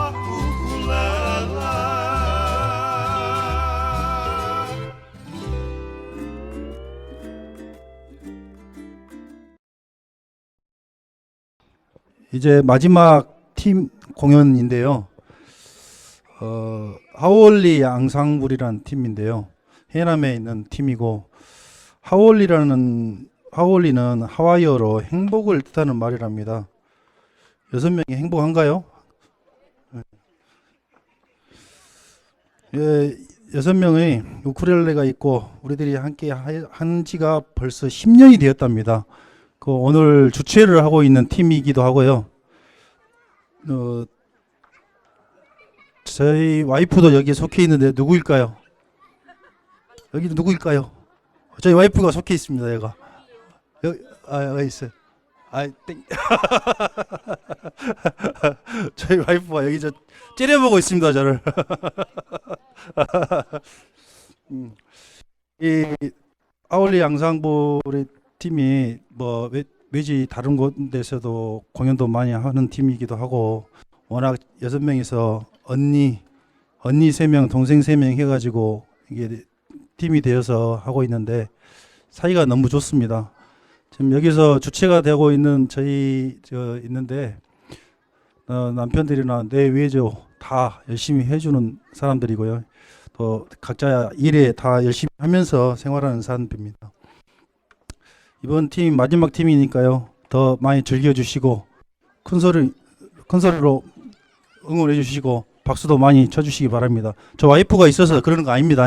이제 마지막 팀 공연인데요. 하월리 앙상블이라는 팀인데요. 해남에 있는 팀이고 하월리는 하와이어로 행복을 뜻하는 말이랍니다. 6명이 행복한가요? 예, 6명의 우쿨렐레가 있고 우리들이 함께 한 지가 벌써 10년이 되었답니다. 오늘 주최를 하고 있는 팀이기도 하고요. 저희 와이프도 여기에 속해 있는데 누구일까요? 여기 누구일까요? 저희 와이프가 속해 있습니다. 얘가 여기 있어요. 땡. 저희 와이프가 여기 째려보고 있습니다. 저를. 이 아울리 양상볼의 팀이 뭐 외지 다른 곳에서도 공연도 많이 하는 팀이기도 하고 워낙 6명이서 언니 3명, 동생 3명 해가지고 이게 팀이 되어서 하고 있는데 사이가 너무 좋습니다. 지금 여기서 주체가 되고 있는 저희 있는데 남편들이나 내 외조 다 열심히 해주는 사람들이고요. 또 각자 일에 다 열심히 하면서 생활하는 사람들입니다. 이번 팀 마지막 팀이니까요. 더 많이 즐겨주시고 큰 소리로 응원해 주시고 박수도 많이 쳐주시기 바랍니다. 저 와이프가 있어서 그러는 거 아닙니다.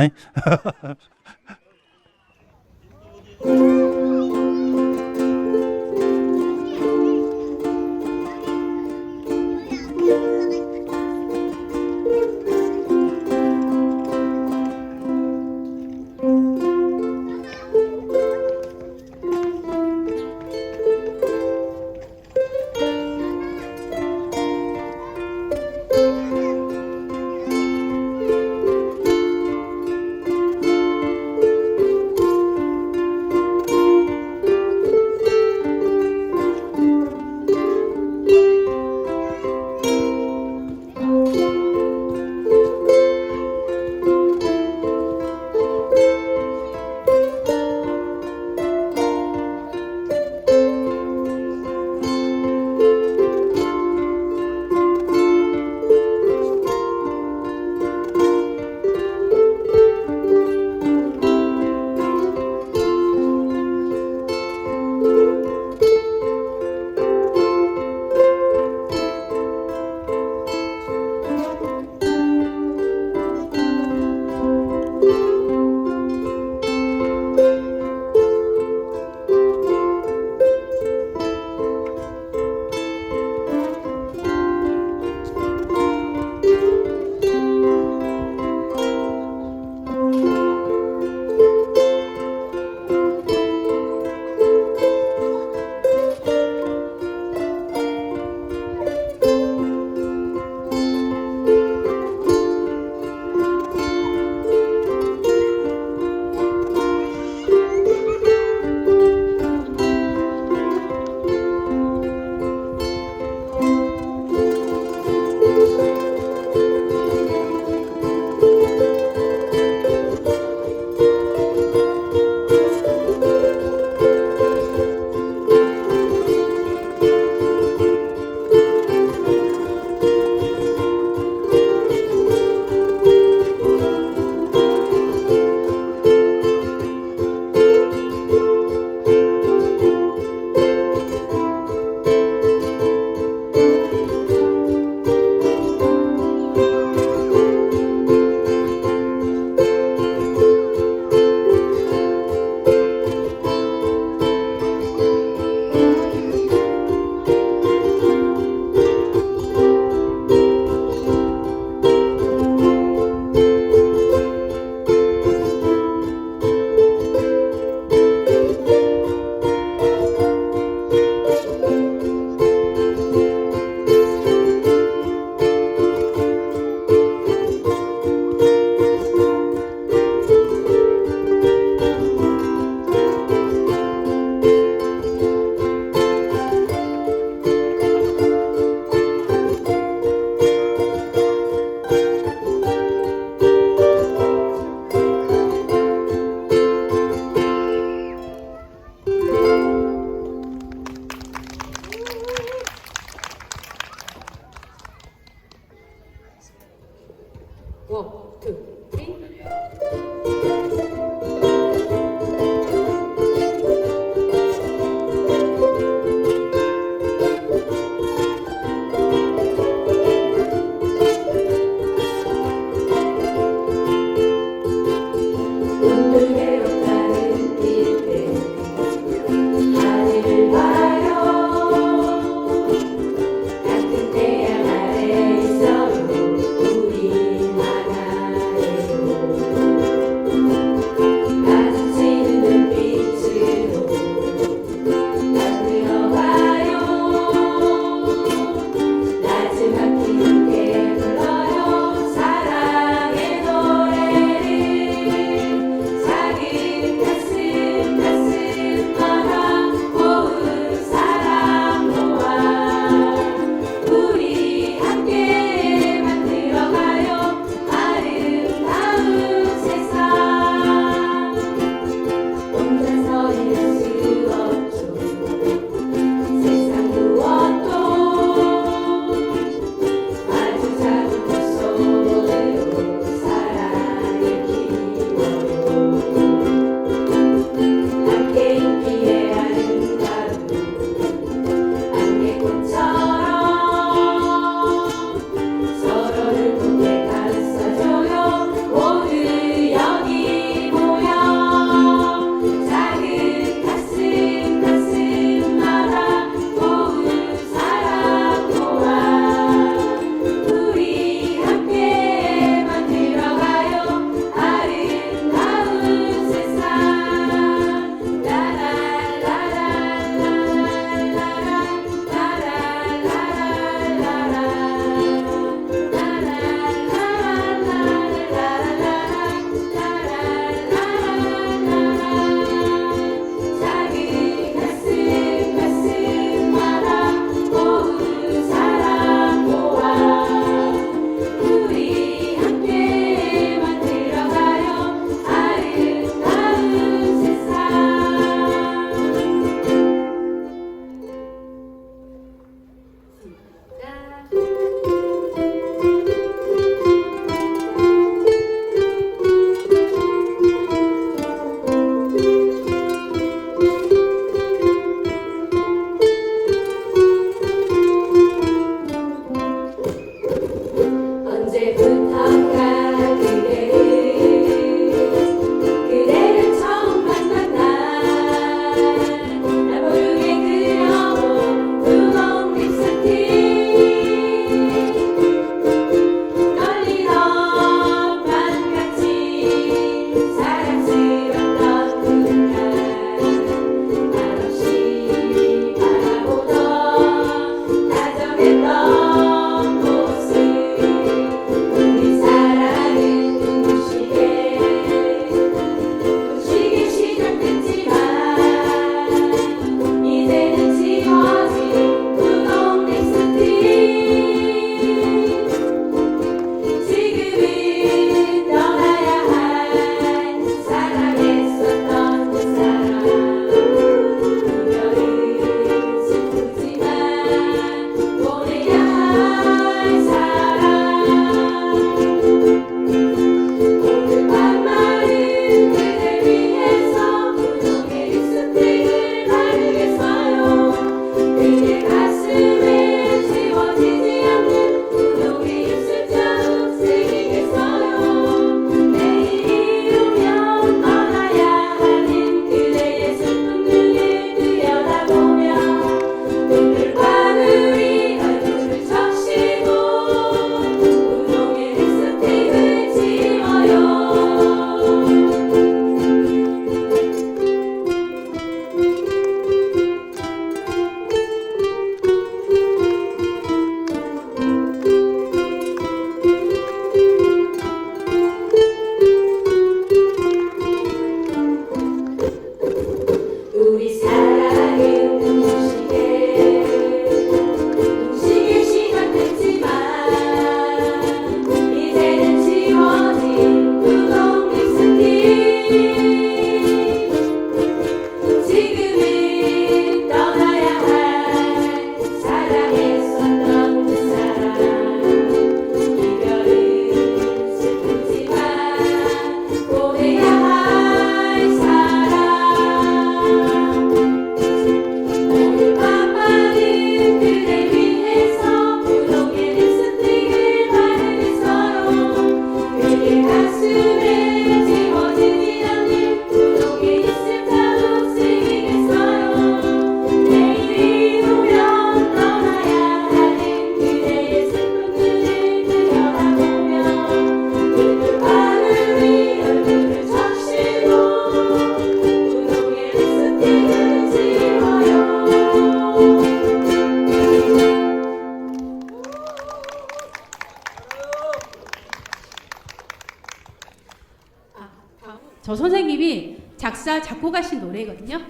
작사 작곡하신 노래거든요.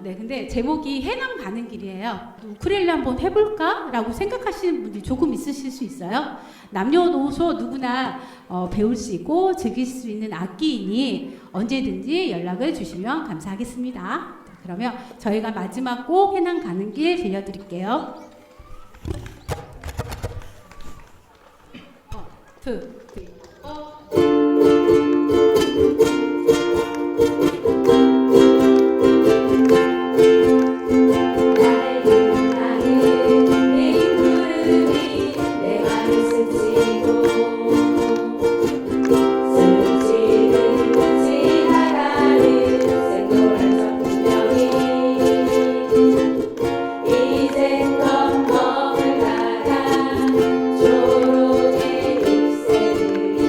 네, 근데 제목이 해남 가는 길이에요. 우쿨렐레 한번 해볼까라고 생각하시는 분들이 조금 있으실 수 있어요. 남녀노소 누구나 배울 수 있고 즐길 수 있는 악기이니 언제든지 연락을 주시면 감사하겠습니다. 그러면 저희가 마지막 곡 해남 가는 길 들려드릴게요. 2, 3, 이제 껌 먹을 가라 초록의 잎새들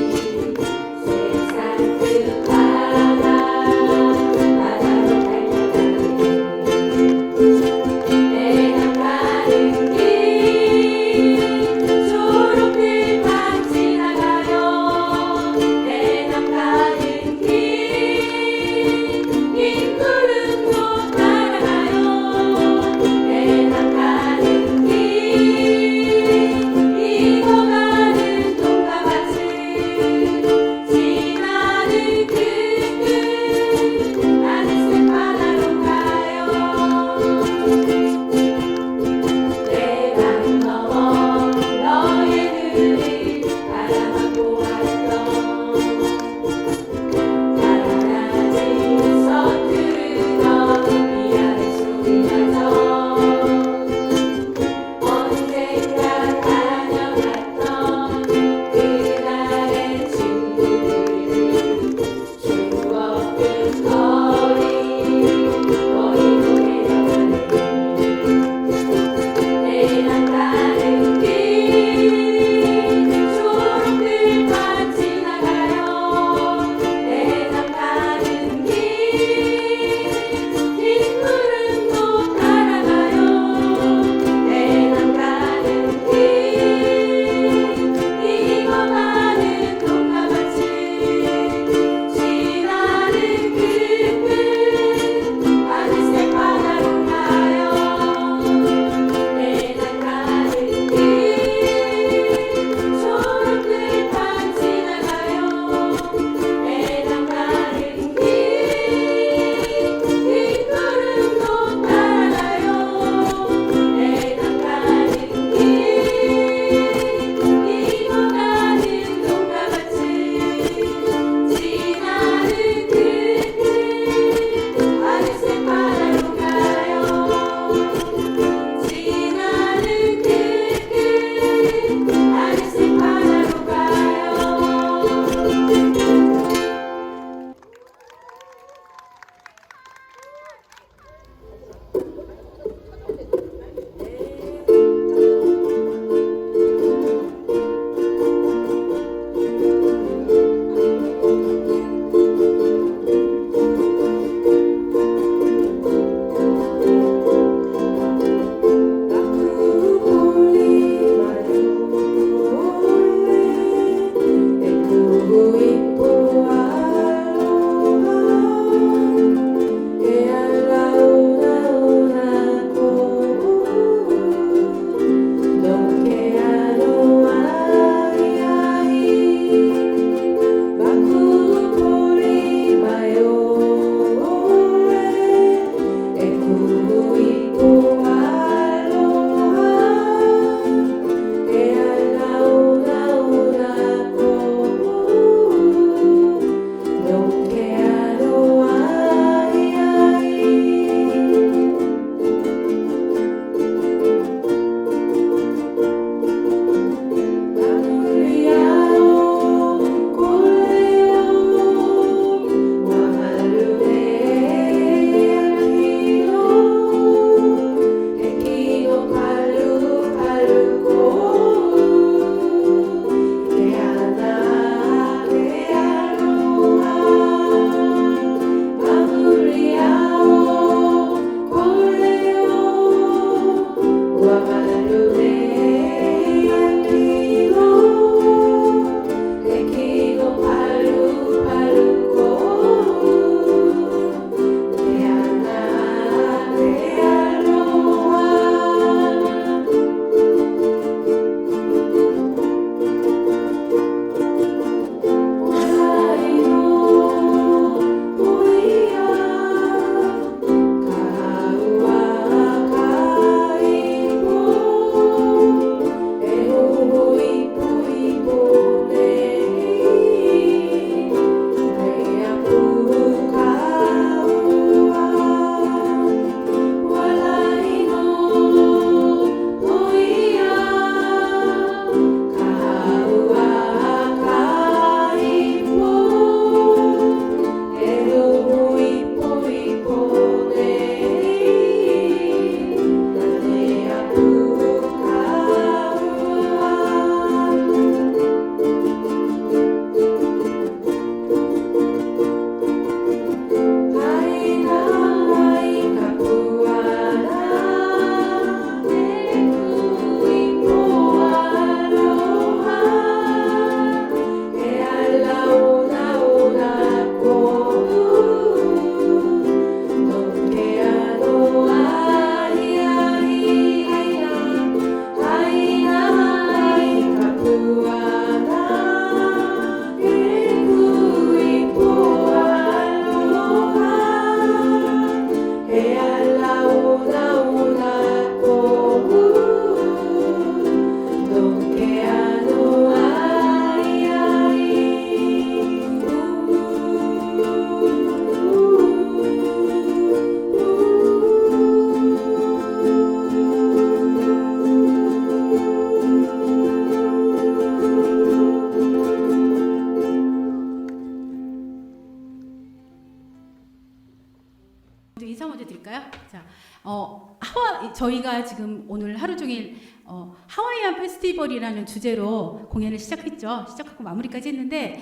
저희가 지금 오늘 하루 종일 하와이안 페스티벌이라는 주제로 공연을 시작했죠. 시작하고 마무리까지 했는데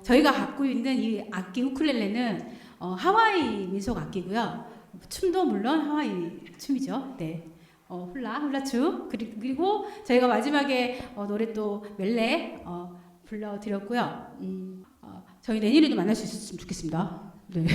저희가 갖고 있는 이 악기 우쿨렐레는 하와이 민속 악기고요. 춤도 물론 하와이 춤이죠. 네. 훌라춤 그리고 저희가 마지막에 노래 또 멜레 불러드렸고요. 저희 내년에도 만날 수 있었으면 좋겠습니다. 네.